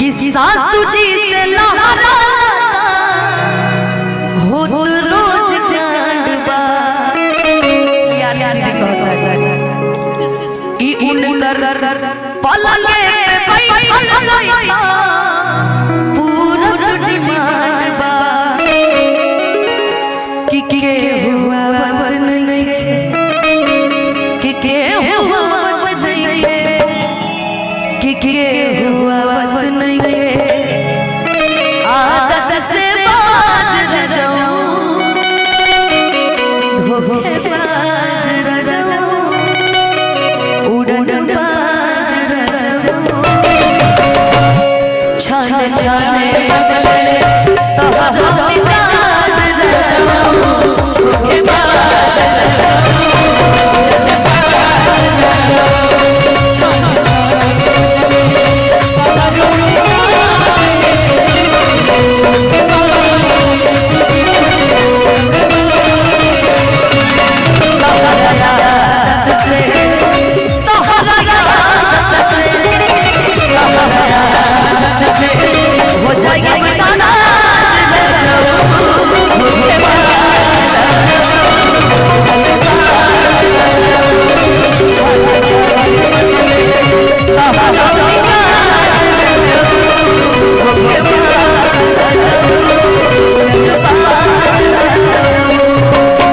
कि सासू जी से लहरा होत रोज जानबा यार कि उनकर पलले पे बैठल लइका पूरा डिमांड बा कि के हुआ बात नहीं कि के हुआ बात नहीं कि के हुआ बात नहीं आदत से बाज जाऊं धोखेबाज जाऊं उड़न बाज जाऊं छाने छाने बदले तोहरा मिजाज जाऊं धोखेबाज Oh,